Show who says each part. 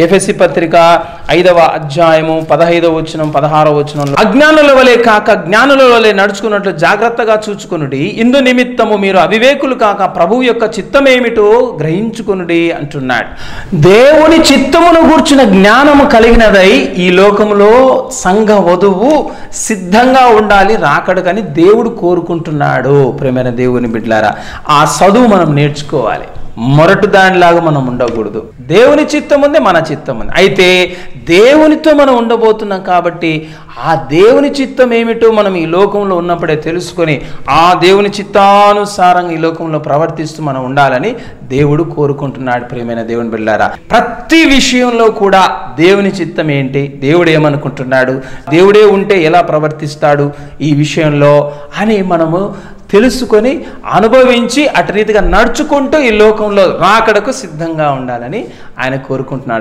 Speaker 1: ఎఫెసీ పత్రిక 5వ అధ్యాయము 15వ వచనం 16వ వచనంలో అజ్ఞానుల వలె కాక జ్ఞానుల వలె నడుచుకున్నట్లు జాగ్రత్తగా చూచుకొనుడి. ఇందు నిమిత్తము మీరు అవివేకులు కాక ప్రభువు యొక్క చిత్తమేమిటో గ్రహించుకొనుడి అంటున్నాడు. దేవుని చిత్తమును గూర్చిన జ్ఞానము కలిగినదై ఈ లోకములో సంఘ వధువు సిద్ధంగా ఉండాలి రాకడకని దేవుడు కోరుకుంటున్నాడు. ప్రియమైన దేవుని బిడ్డలారా, ఆ చదువు మనం నేర్చుకోవాలి. మొరటు దానిలాగా మనం ఉండకూడదు. దేవుని చిత్తం ఉంది, మన చిత్తం ఉంది. అయితే దేవునితో మనం ఉండబోతున్నాం కాబట్టి ఆ దేవుని చిత్తం ఏమిటో మనం ఈ లోకంలో ఉన్నప్పుడే తెలుసుకొని ఆ దేవుని చిత్తానుసారంగా ఈ లోకంలో ప్రవర్తిస్తూ మనం ఉండాలని దేవుడు కోరుకుంటున్నాడు. ప్రియమైన దేవుని బిడ్డలారా, ప్రతి విషయంలో కూడా దేవుని చిత్తం ఏంటి, దేవుడు ఏమనుకుంటున్నాడు, దేవుడే ఉంటే ఎలా ప్రవర్తిస్తాడు ఈ విషయంలో అని మనము తెలుసుకొని అనుభవించి అటు రీతిగా నడుచుకుంటూ ఈ లోకంలో రాకడకు సిద్ధంగా ఉండాలని ఆయన కోరుకుంటున్నాడు.